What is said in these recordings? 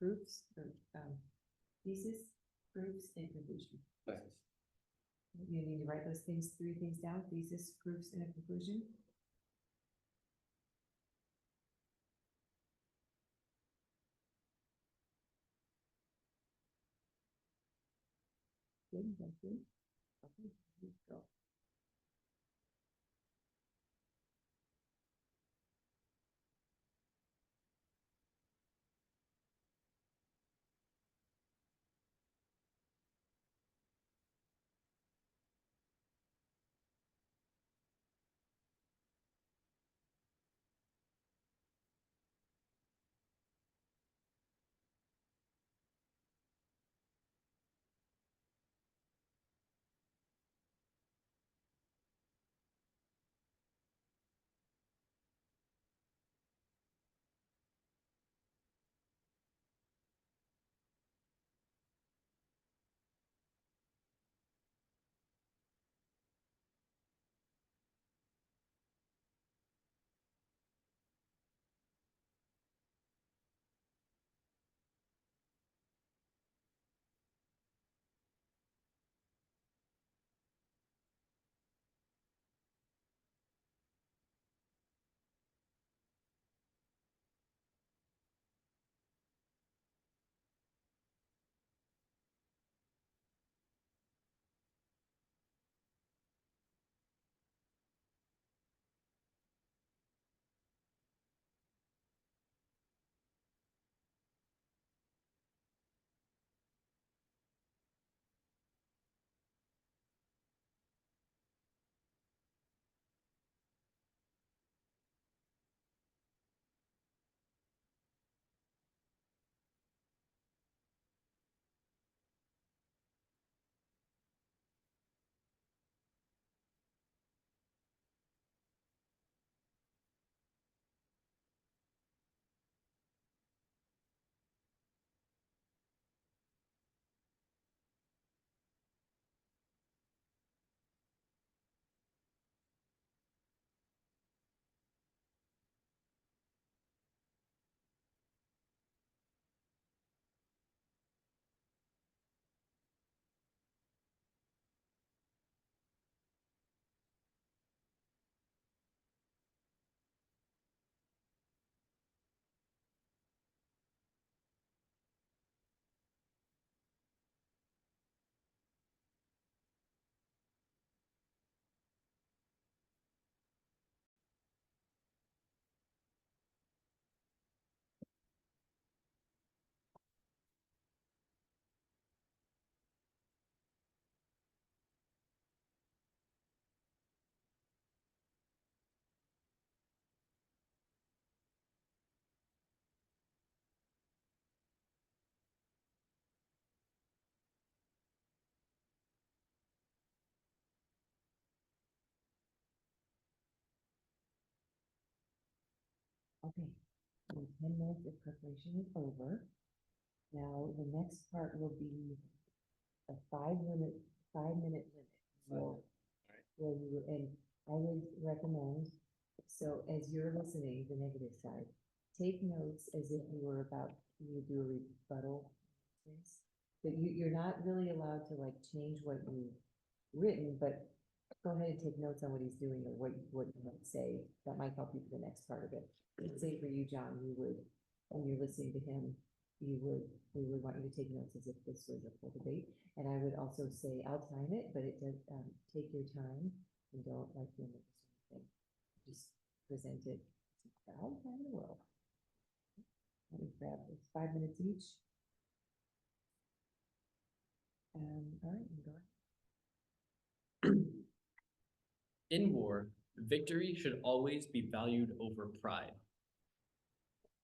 proofs, or, thesis, proofs, and conclusion. You need to write those things, 3 things down: thesis, proofs, and a conclusion. Good, that's good. Okay, let's go. Okay, so 10 minutes of preparation is over. Now, the next part will be a 5-minute limit. So, where you, and I would recommend, so as you're listening, the negative side, take notes as if you were about, you would do a rebuttal. But you're not really allowed to like change what you've written, but go ahead and take notes on what he's doing or what you might say. That might help you for the next part of it. Let's say for you, John, you would, when you're listening to him, we would want you to take notes as if this was a full debate. And I would also say, I'll time it, but it does, take your time and don't like limit anything. Just present it all the time in the world. Let me grab this, 5 minutes each. All right, you go ahead. In war, victory should always be valued over pride.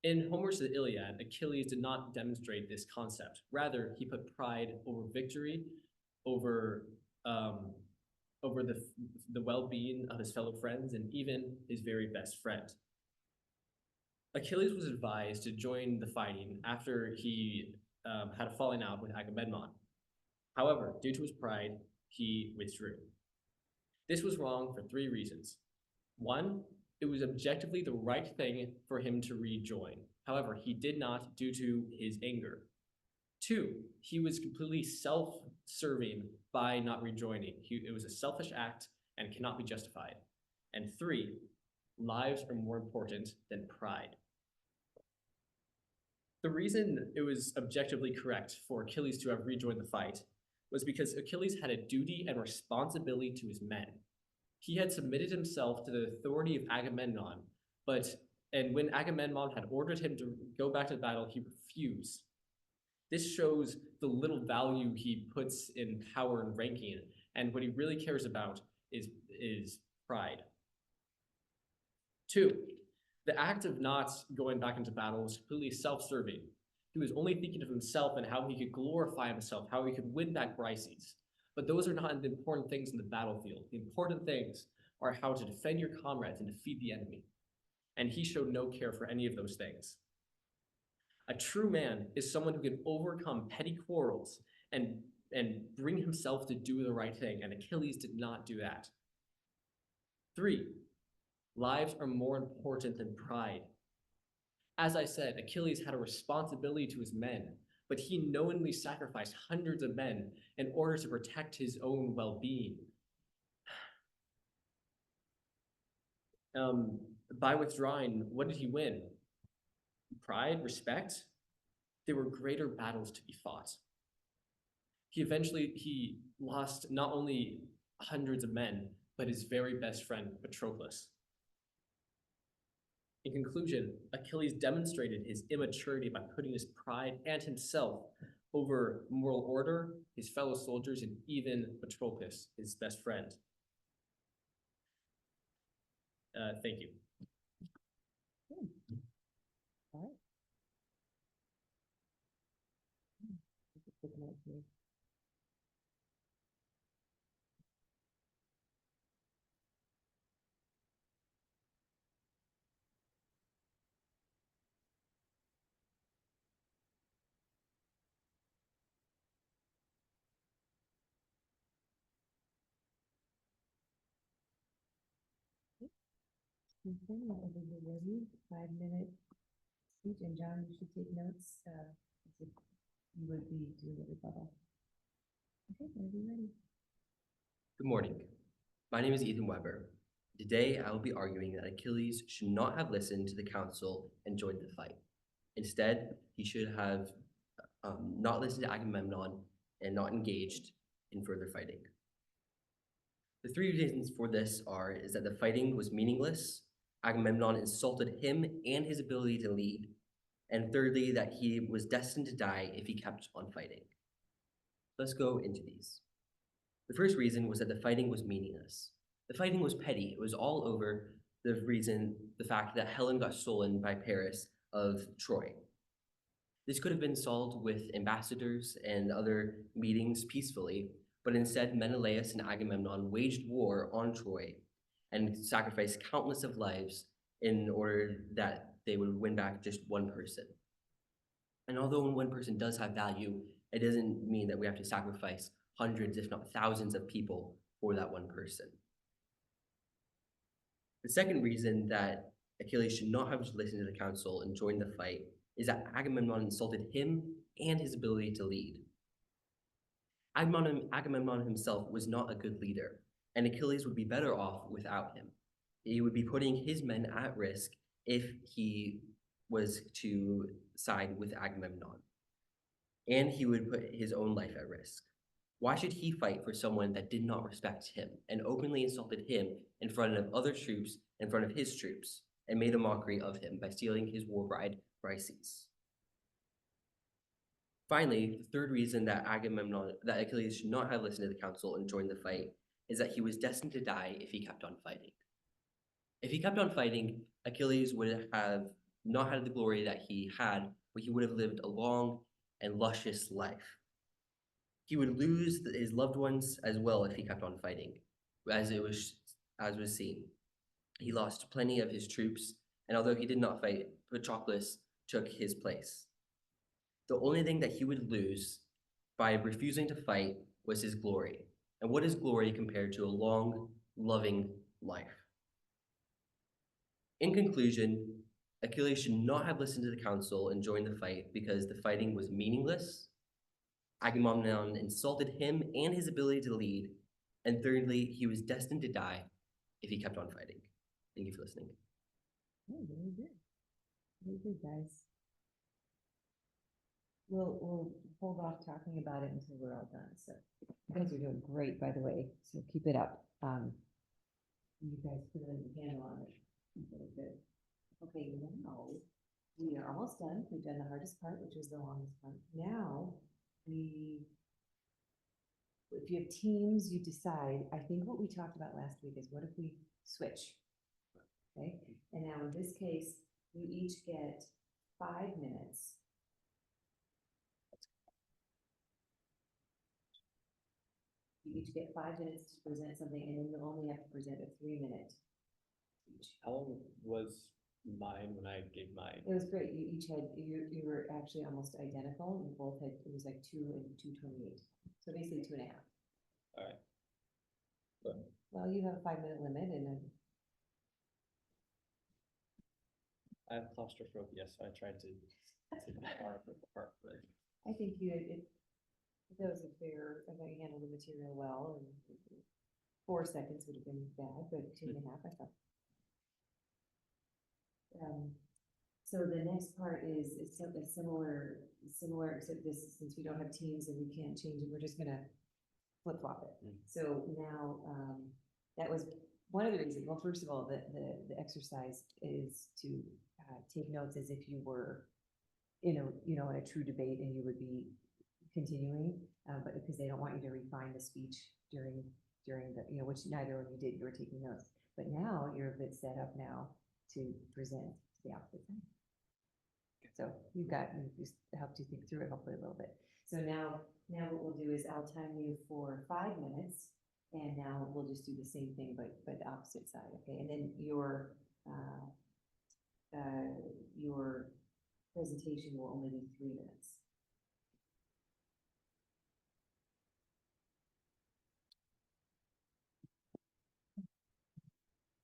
In Homer's Iliad, Achilles did not demonstrate this concept. Rather, he put pride over victory, over the well-being of his fellow friends, and even his very best friend. Achilles was advised to join the fighting after he had a falling out with Agamemnon. However, due to his pride, he withdrew. This was wrong for 3 reasons. 1, it was objectively the right thing for him to rejoin. However, he did not due to his anger. 2, he was completely self-serving by not rejoining. It was a selfish act and cannot be justified. And 3, lives are more important than pride. The reason it was objectively correct for Achilles to have rejoined the fight was because Achilles had a duty and responsibility to his men. He had submitted himself to the authority of Agamemnon, and when Agamemnon had ordered him to go back to the battle, he refused. This shows the little value he puts in power and ranking, and what he really cares about is pride. 2, the act of not going back into battle was completely self-serving. He was only thinking of himself and how he could glorify himself, how he could win back Briseis. But those are not the important things in the battlefield. The important things are how to defend your comrades and defeat the enemy. And he showed no care for any of those things. A true man is someone who can overcome petty quarrels and bring himself to do the right thing, and Achilles did not do that. 3, lives are more important than pride. As I said, Achilles had a responsibility to his men, but he knowingly sacrificed hundreds of men in order to protect his own well-being. By withdrawing, what did he win? Pride, respect? There were greater battles to be fought. He lost not only hundreds of men, but his very best friend, Patroclus. In conclusion, Achilles demonstrated his immaturity by putting his pride and himself over moral order, his fellow soldiers, and even Patroclus, his best friend. Thank you. All right. Good note here. Okay, whenever you're ready, 5-minute speech, and John, you should take notes, as if you would be doing a rebuttal. Okay, whenever you're ready. Good morning. My name is Ethan Weber. Today, I will be arguing that Achilles should not have listened to the council and joined the fight. Instead, he should have not listened to Agamemnon and not engaged in further fighting. The 3 reasons for this is that the fighting was meaningless, Agamemnon insulted him and his ability to lead, and thirdly, that he was destined to die if he kept on fighting. Let's go into these. The first reason was that the fighting was meaningless. The fighting was petty. It was all over the fact that Helen got stolen by Paris of Troy. This could have been solved with ambassadors and other meetings peacefully, but instead Menelaus and Agamemnon waged war on Troy and sacrificed countless of lives in order that they would win back just one person. And although one person does have value, it doesn't mean that we have to sacrifice hundreds, if not thousands of people for that one person. The second reason that Achilles should not have listened to the council and joined the fight is that Agamemnon insulted him and his ability to lead. Agamemnon himself was not a good leader, and Achilles would be better off without him. He would be putting his men at risk if he was to side with Agamemnon, and he would put his own life at risk. Why should he fight for someone that did not respect him and openly insulted him in front of other troops, in front of his troops, and made a mockery of him by stealing his war bride, Briseis? Finally, the third reason that Achilles should not have listened to the council and joined the fight is that he was destined to die if he kept on fighting. If he kept on fighting, Achilles would have not had the glory that he had, but he would have lived a long and luscious life. He would lose his loved ones as well if he kept on fighting, as was seen. He lost plenty of his troops, and although he did not fight, Patroclus took his place. The only thing that he would lose by refusing to fight was his glory. And what is glory compared to a long, loving life? In conclusion, Achilles should not have listened to the council and joined the fight because the fighting was meaningless. Agamemnon insulted him and his ability to lead. And thirdly, he was destined to die if he kept on fighting. Thank you for listening. Oh, very good. Very good, guys. We'll hold off talking about it until we're all done, so. You guys are doing great, by the way, so keep it up. You guys put a handle on it. Very good. Okay, now, we are almost done. We've done the hardest part, which was the longest part. Now, if you have teams, you decide. I think what we talked about last week is what if we switch? Okay, and now in this case, you each get 5 minutes. You each get 5 minutes to present something, and then you only have to present a 3-minute each. How long was mine when I gave mine? It was great. You each had, you were actually almost identical. You both had, it was like 2 and 2:28. So basically 2.5. All right. But Well, you have a 5-minute limit and then, I have claustrophobia, so I tried to carve it apart, but I think that was a fair, I thought you handled the material well, and 4 seconds would have been bad, but 2.5, I thought. So the next part is similar, except this, since we don't have teams and we can't change it, we're just gonna flip flop it. So now, that was one of the reasons. Well, first of all, the exercise is to take notes as if you were in a true debate and you would be continuing, but because they don't want you to refine the speech during the, which neither of you did, you were taking notes. But now you're a bit set up now to present to the opposite side. So we just helped you think through it hopefully a little bit. So now what we'll do is I'll time you for 5 minutes, and now we'll just do the same thing, but the opposite side, okay? And then your presentation will only be 3 minutes.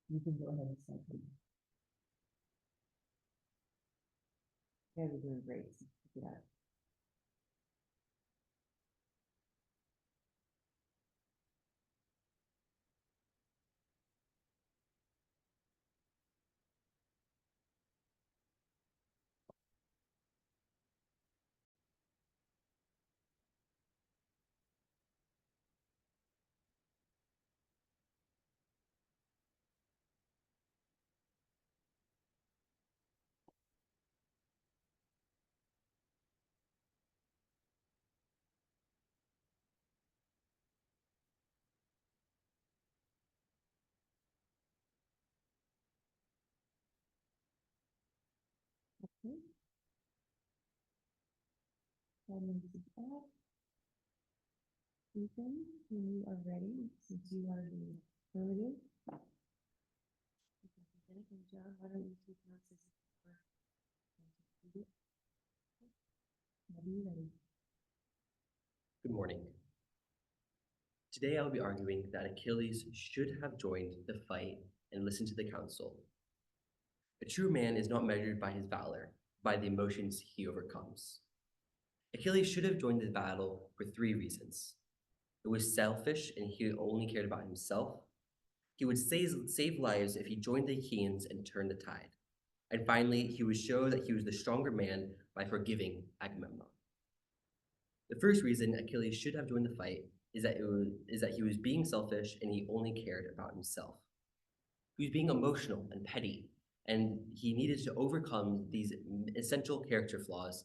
You can go ahead and start. Yeah, we're doing great. Yeah. Okay. 5 minutes is up. Ethan, when you are ready, since you are the affirmative. And John, why don't you take notes as you are? Are you ready? Good morning. Today I'll be arguing that Achilles should have joined the fight and listened to the council. A true man is not measured by his valor, by the emotions he overcomes. Achilles should have joined the battle for 3 reasons. It was selfish and he only cared about himself. He would save lives if he joined the Achaeans and turned the tide. And finally, he would show that he was the stronger man by forgiving Agamemnon. The first reason Achilles should have joined the fight is that he was being selfish and he only cared about himself. He was being emotional and petty, and he needed to overcome these essential character flaws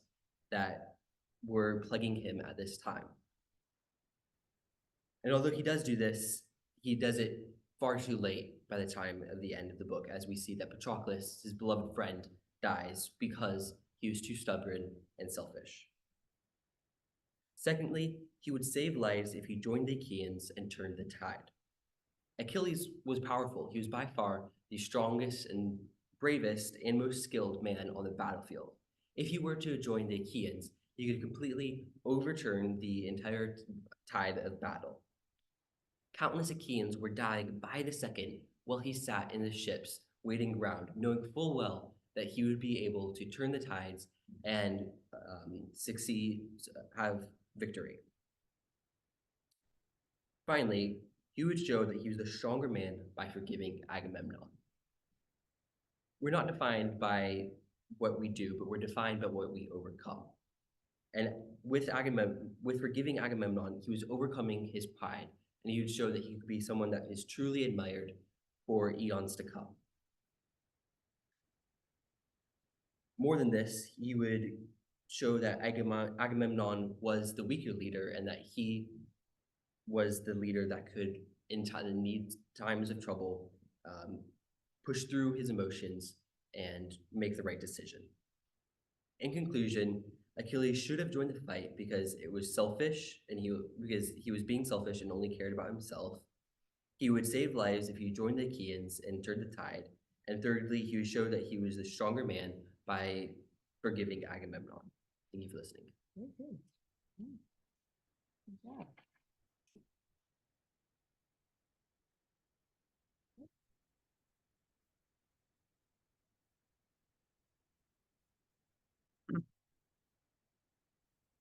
that were plaguing him at this time. And although he does do this, he does it far too late by the time of the end of the book, as we see that Patroclus, his beloved friend, dies because he was too stubborn and selfish. Secondly, he would save lives if he joined the Achaeans and turned the tide. Achilles was powerful. He was by far the strongest and bravest and most skilled man on the battlefield. If he were to join the Achaeans, he could completely overturn the entire tide of battle. Countless Achaeans were dying by the second while he sat in the ships, waiting around, knowing full well that he would be able to turn the tides and succeed, have victory. Finally, he would show that he was the stronger man by forgiving Agamemnon. We're not defined by what we do, but we're defined by what we overcome. And with forgiving Agamemnon, he was overcoming his pride, and he would show that he could be someone that is truly admired for eons to come. More than this, he would show that Agamemnon was the weaker leader and that he was the leader that could, in times of trouble, push through his emotions and make the right decision. In conclusion, Achilles should have joined the fight because it was selfish, and because he was being selfish and only cared about himself. He would save lives if he joined the Achaeans and turned the tide. And thirdly, he would show that he was the stronger man by forgiving Agamemnon. Thank you for listening. Very good. Good job.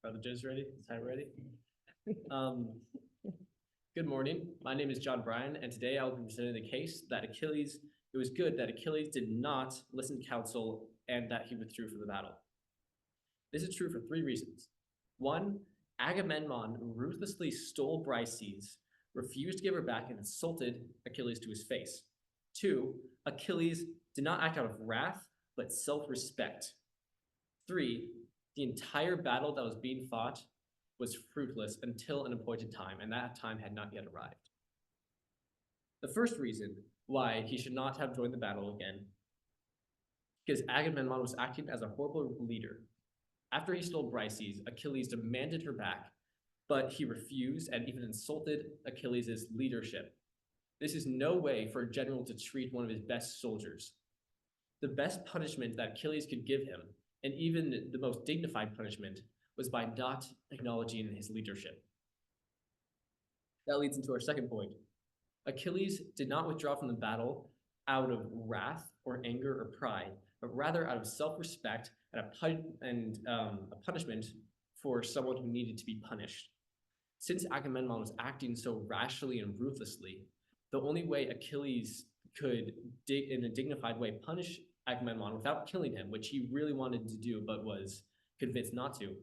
Are the judges ready? Is time ready? Good morning. My name is John Bryan, and today I will be presenting the case that it was good that Achilles did not listen to counsel and that he withdrew from the battle. This is true for 3 reasons. 1, Agamemnon ruthlessly stole Briseis, refused to give her back, and insulted Achilles to his face. 2, Achilles did not act out of wrath, but self-respect. 3, the entire battle that was being fought was fruitless until an appointed time, and that time had not yet arrived. The first reason why he should not have joined the battle again, because Agamemnon was acting as a horrible leader. After he stole Briseis, Achilles demanded her back, but he refused and even insulted Achilles' leadership. This is no way for a general to treat one of his best soldiers. The best punishment that Achilles could give him, and even the most dignified punishment, was by not acknowledging his leadership. That leads into our second point. Achilles did not withdraw from the battle out of wrath or anger or pride, but rather out of self-respect and a punishment for someone who needed to be punished. Since Agamemnon was acting so rashly and ruthlessly, the only way Achilles could, in a dignified way, punish Agamemnon without killing him, which he really wanted to do but was convinced not to,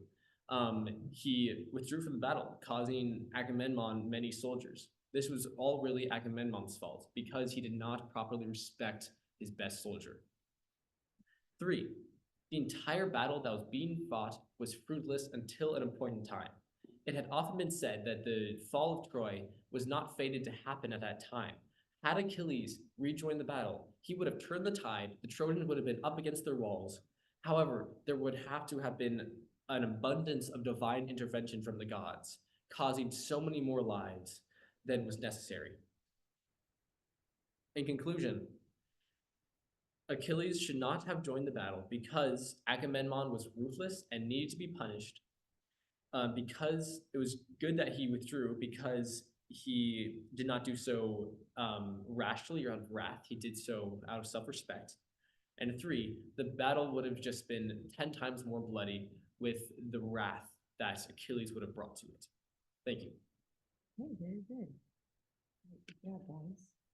he withdrew from the battle, causing Agamemnon many soldiers. This was all really Agamemnon's fault because he did not properly respect his best soldier. 3, the entire battle that was being fought was fruitless until an appointed time. It had often been said that the fall of Troy was not fated to happen at that time. Had Achilles rejoined the battle, he would have turned the tide, the Trojans would have been up against their walls. However, there would have to have been an abundance of divine intervention from the gods, causing so many more lives than was necessary. In conclusion, Achilles should not have joined the battle because Agamemnon was ruthless and needed to be punished, because it was good that he withdrew because he did not do so rashly or out of wrath. He did so out of self-respect. And 3, the battle would have just been 10 times more bloody with the wrath that Achilles would have brought to it. Thank you. Oh, very good. Good job, guys.